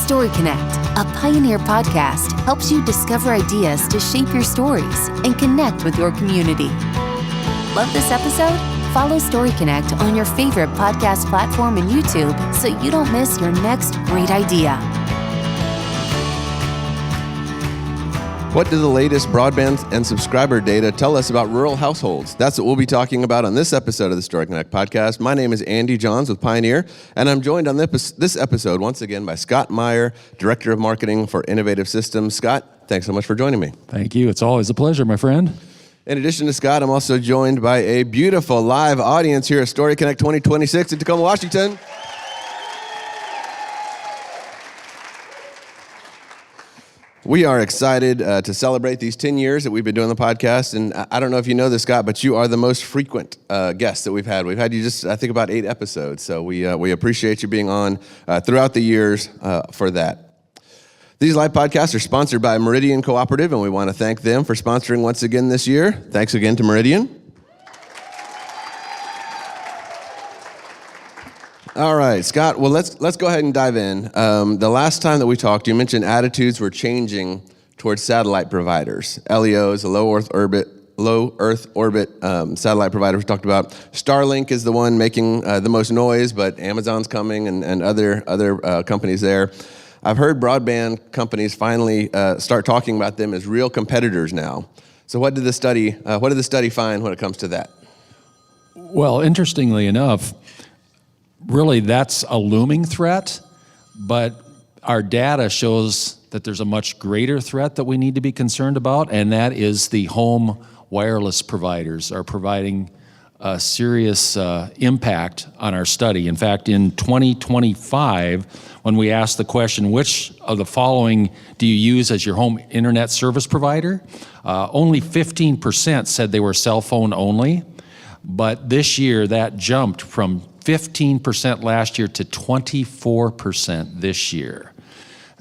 Story Connect, a Pioneer podcast, helps you discover ideas to shape your stories and connect with your community. Love this episode? Follow Story Connect on your favorite podcast platform and YouTube so you don't miss your next great idea. What do the latest broadband and subscriber data tell us about rural households? That's what we'll be talking about on this episode of the Story Connect podcast. My name is Andy Johns with Pioneer, and I'm joined on this episode once again by Scott Meyer, Director of Marketing for Innovative Systems. Scott, thanks so much for joining me. Thank you. It's always a pleasure, my friend. In addition to Scott, I'm also joined by a beautiful live audience here at Story Connect 2026 in Tacoma, Washington. We are excited to celebrate these 10 years that we've been doing the podcast, and I don't know if you know this, Scott, but you are the most frequent guest that we've had. We've had you just, I think, about 8 episodes, so we appreciate you being on throughout the years for that. These live podcasts are sponsored by Meridian Cooperative, and we want to thank them for sponsoring once again this year. Thanks again to Meridian. All right, Scott, well, let's go ahead and dive in. The last time that we talked, you mentioned attitudes were changing towards satellite providers. LEOs, a low Earth orbit satellite provider we talked about. Starlink is the one making the most noise, but Amazon's coming and other companies there. I've heard broadband companies finally start talking about them as real competitors now. So what did the study find when it comes to that? Well, interestingly enough, really, that's a looming threat, but our data shows that there's a much greater threat that we need to be concerned about, and that is the home wireless providers are providing a serious impact on our study. In fact, in 2025, when we asked the question, which of the following do you use as your home internet service provider, only 15% said they were cell phone only, but this year that jumped from 15% last year to 24% this year.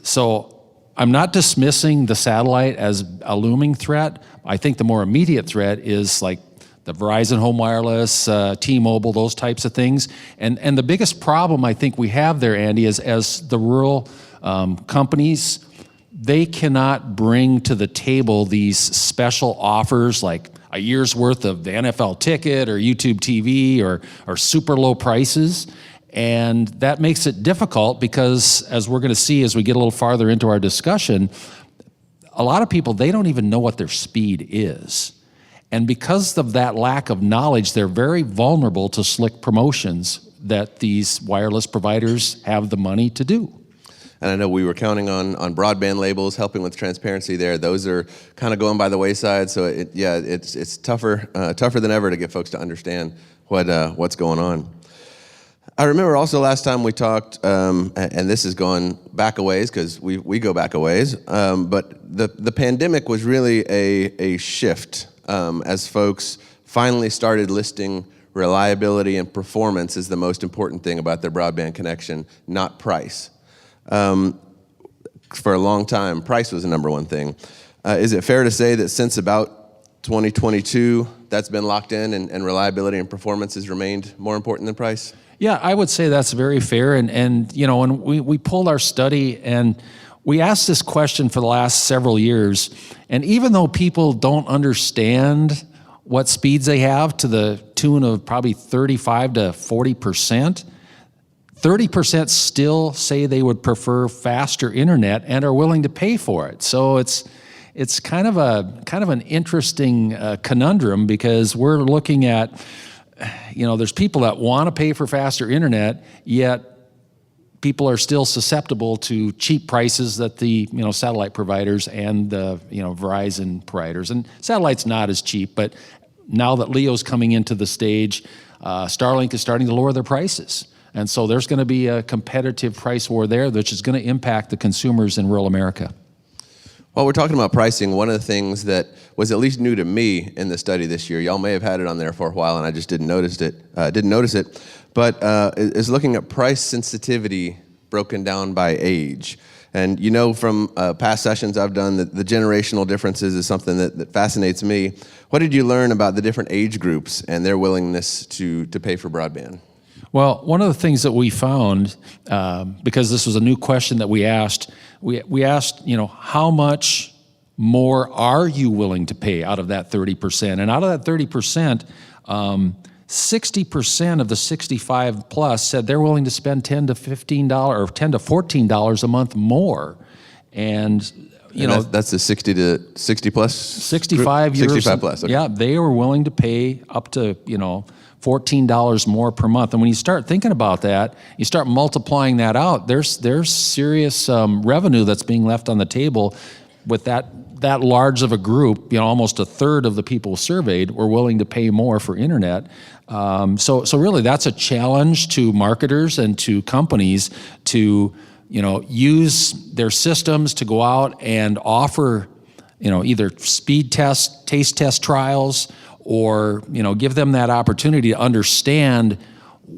So I'm not dismissing the satellite as a looming threat. I think the more immediate threat is like the Verizon Home Wireless, T-Mobile, those types of things. And the biggest problem I think we have there, Andy, is as the rural companies, they cannot bring to the table these special offers like a year's worth of the NFL ticket or YouTube TV or super low prices. And that makes it difficult because, as we're going to see as we get a little farther into our discussion, a lot of people, they don't even know what their speed is. And because of that lack of knowledge, they're very vulnerable to slick promotions that these wireless providers have the money to do. And I know we were counting on broadband labels, helping with transparency there. Those are kind of going by the wayside. So it's tougher than ever to get folks to understand what's going on. I remember also last time we talked, and this is going back a ways because we go back a ways, but the pandemic was really a shift as folks finally started listing reliability and performance as the most important thing about their broadband connection, not price. For a long time, price was the number one thing. Is it fair to say that since about 2022, that's been locked in and reliability and performance has remained more important than price? Yeah, I would say that's very fair. And you know, when we pulled our study and we asked this question for the last several years, and even though people don't understand what speeds they have to the tune of probably 35 to 40%, 30% still say they would prefer faster internet and are willing to pay for it. So it's kind of an interesting conundrum because we're looking at, you know, there's people that want to pay for faster internet, yet people are still susceptible to cheap prices that the, you know, satellite providers and the, you know, Verizon providers. And satellite's not as cheap, but now that LEO's coming into the stage, Starlink is starting to lower their prices. And so there's going to be a competitive price war there, which is going to impact the consumers in rural America. While we're talking about pricing, one of the things that was at least new to me in the study this year, y'all may have had it on there for a while and I just didn't notice it, but is looking at price sensitivity broken down by age. And you know from past sessions I've done that the generational differences is something that fascinates me. What did you learn about the different age groups and their willingness to pay for broadband? Well, one of the things that we found, because this was a new question that we asked, we asked, how much more are you willing to pay out of that 30%? And out of that 30%, 60% of the 65 plus said they're willing to spend $10 to $15 or $10 to $14 a month more. And that's the 60 to 60 plus? 65 years. 65 plus, okay. Yeah, they were willing to pay up to, $14 more per month. And when you start thinking about that, you start multiplying that out, there's serious revenue that's being left on the table with that large of a group. Almost a third of the people surveyed were willing to pay more for internet. So really that's a challenge to marketers and to companies to use their systems to go out and offer either speed test, taste test trials, or give them that opportunity to understand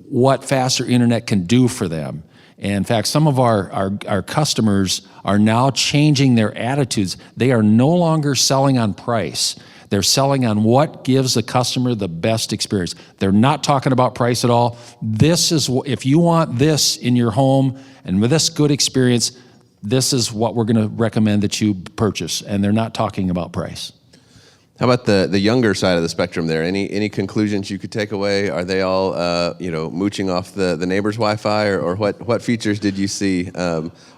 what faster internet can do for them. And in fact, some of our customers are now changing their attitudes. They are no longer selling on price. They're selling on what gives the customer the best experience. They're not talking about price at all. This is, if you want this in your home and with this good experience, this is what we're going to recommend that you purchase. And they're not talking about price. How about the younger side of the spectrum there? Any conclusions you could take away? Are they all mooching off the neighbor's Wi-Fi, or what features did you see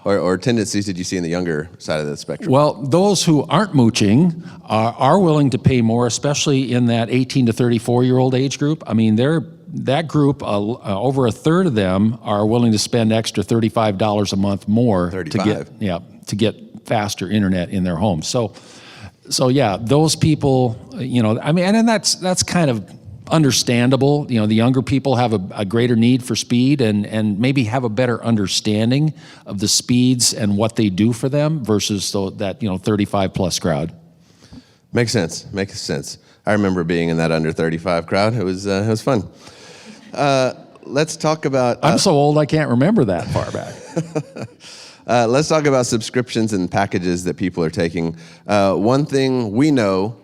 or tendencies did you see in the younger side of the spectrum? Well, those who aren't mooching are willing to pay more, especially in that 18 to 34-year-old age group. I mean, that group, over a third of them are willing to spend extra $35 a month more to get faster internet in their home. So yeah, those people, and that's kind of understandable. The younger people have a greater need for speed and maybe have a better understanding of the speeds and what they do for them versus that 35 plus crowd. Makes sense. I remember being in that under 35 crowd. It was fun. Let's talk about. I'm so old I can't remember that far back. Let's talk about subscriptions and packages that people are taking. One thing we know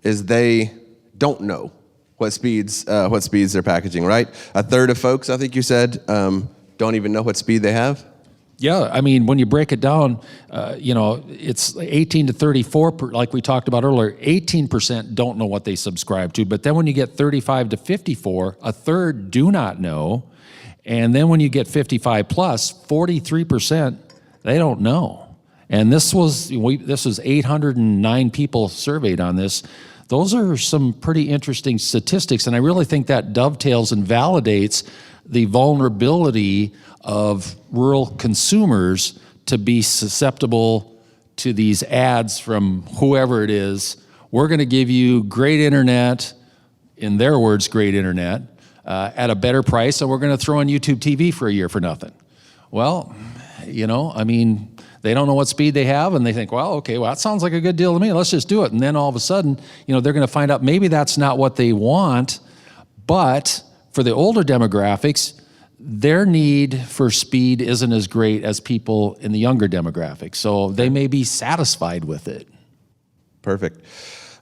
is they don't know what speeds they're packaging, right? A third of folks, I think you said, don't even know what speed they have. Yeah, I mean, when you break it down, it's 18 to 34, like we talked about earlier, 18% don't know what they subscribe to. But then when you get 35 to 54, a third do not know. And then when you get 55 plus, 43%, they don't know. And this was 809 people surveyed on this. Those are some pretty interesting statistics, and I really think that dovetails and validates the vulnerability of rural consumers to be susceptible to these ads from whoever it is. We're going to give you great internet, in their words, great internet, at a better price, and we're going to throw on YouTube TV for a year for nothing. Well, they don't know what speed they have, and they think, that sounds like a good deal to me. Let's just do it. And then all of a sudden, they're going to find out maybe that's not what they want, but for the older demographics, their need for speed isn't as great as people in the younger demographics. So they may be satisfied with it. Perfect.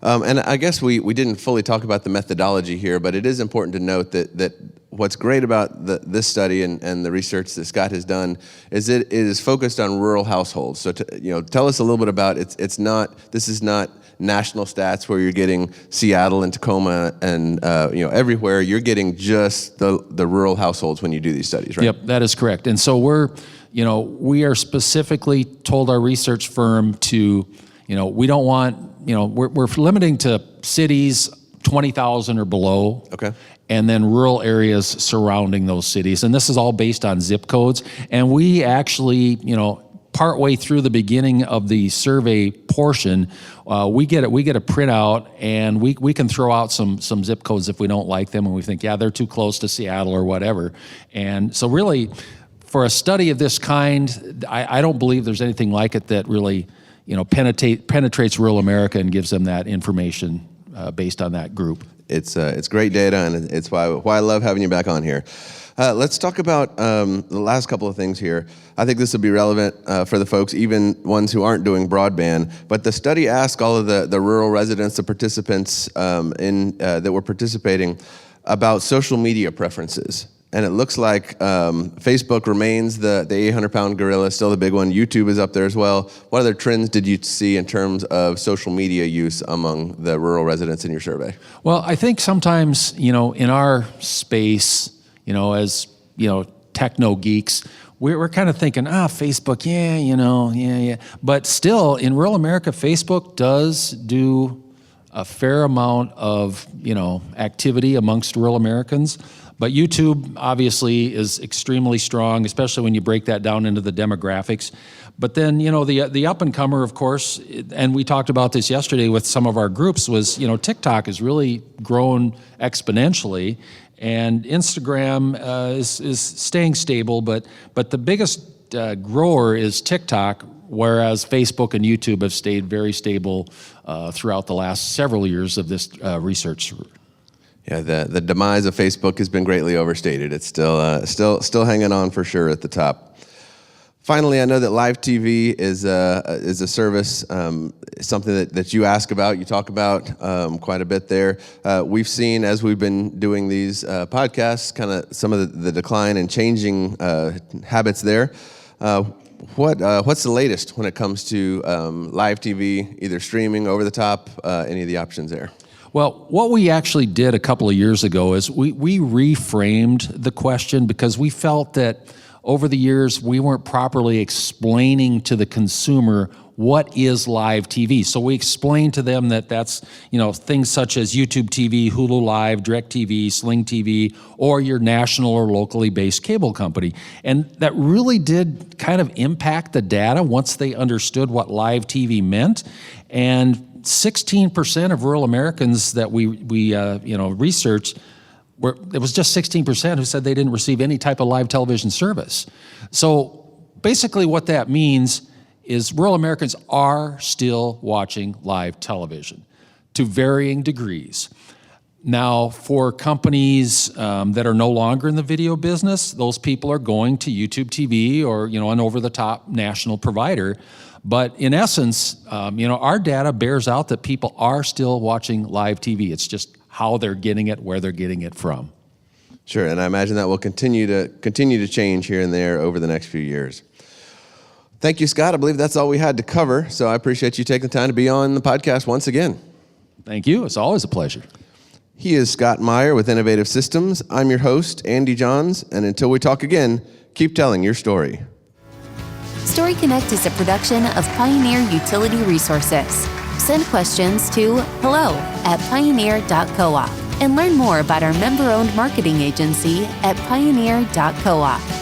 And I guess we didn't fully talk about the methodology here, but it is important to note that what's great about this study and the research that Scott has done is it is focused on rural households. So tell us a little bit about this is not national stats where you're getting Seattle and Tacoma and everywhere. You're getting just the rural households when you do these studies, right? Yep, that is correct. And so we are specifically told our research firm to, we don't want, we're limiting to cities 20,000 or below. Okay. And then rural areas surrounding those cities. And this is all based on zip codes. And we actually, partway through the beginning of the survey portion, we get a printout, and we can throw out some zip codes if we don't like them and we think, they're too close to Seattle or whatever. And so really, for a study of this kind, I don't believe there's anything like it that really, penetrates rural America and gives them that information based on that group. It's great data, and it's why I love having you back on here. Let's talk about the last couple of things here. I think this will be relevant for the folks, even ones who aren't doing broadband. But the study asked all of the rural residents, the participants that were participating, about social media preferences. And it looks like Facebook remains the 800-pound gorilla, still the big one. YouTube is up there as well. What other trends did you see in terms of social media use among the rural residents in your survey? Well, I think sometimes, in our space, as, techno geeks, we're kind of thinking, Facebook, yeah. But still, in rural America, Facebook does do a fair amount of, activity amongst rural Americans. But YouTube obviously is extremely strong, especially when you break that down into the demographics. But then, the up-and-comer, of course, and we talked about this yesterday with some of our groups, was, TikTok has really grown exponentially, and Instagram is staying stable, but the biggest grower is TikTok, whereas Facebook and YouTube have stayed very stable throughout the last several years of this research. Yeah, the demise of Facebook has been greatly overstated. It's still hanging on for sure at the top. Finally, I know that live TV is a service, something that you ask about, you talk about quite a bit there. We've seen, as we've been doing these podcasts, kind of some of the decline and changing habits there. What's the latest when it comes to live TV, either streaming, over the top, any of the options there? Well, what we actually did a couple of years ago is we reframed the question, because we felt that over the years we weren't properly explaining to the consumer what is live TV. So we explained to them that that's, things such as YouTube TV, Hulu Live, DirecTV, Sling TV, or your national or locally based cable company. And that really did kind of impact the data once they understood what live TV meant. And 16% of rural Americans that we researched, it was just 16% who said they didn't receive any type of live television service. So basically what that means is rural Americans are still watching live television to varying degrees. Now, for companies that are no longer in the video business, those people are going to YouTube TV or, an over-the-top national provider. But in essence, our data bears out that people are still watching live TV. It's just how they're getting it, where they're getting it from. Sure, and I imagine that will continue to change here and there over the next few years. Thank you, Scott. I believe that's all we had to cover, so I appreciate you taking the time to be on the podcast once again. Thank you. It's always a pleasure. He is Scott Meyer with Innovative Systems. I'm your host, Andy Johns, and until we talk again, keep telling your story. Story Connect is a production of Pioneer Utility Resources. Send questions to hello@pioneer.coop and learn more about our member-owned marketing agency at pioneer.coop.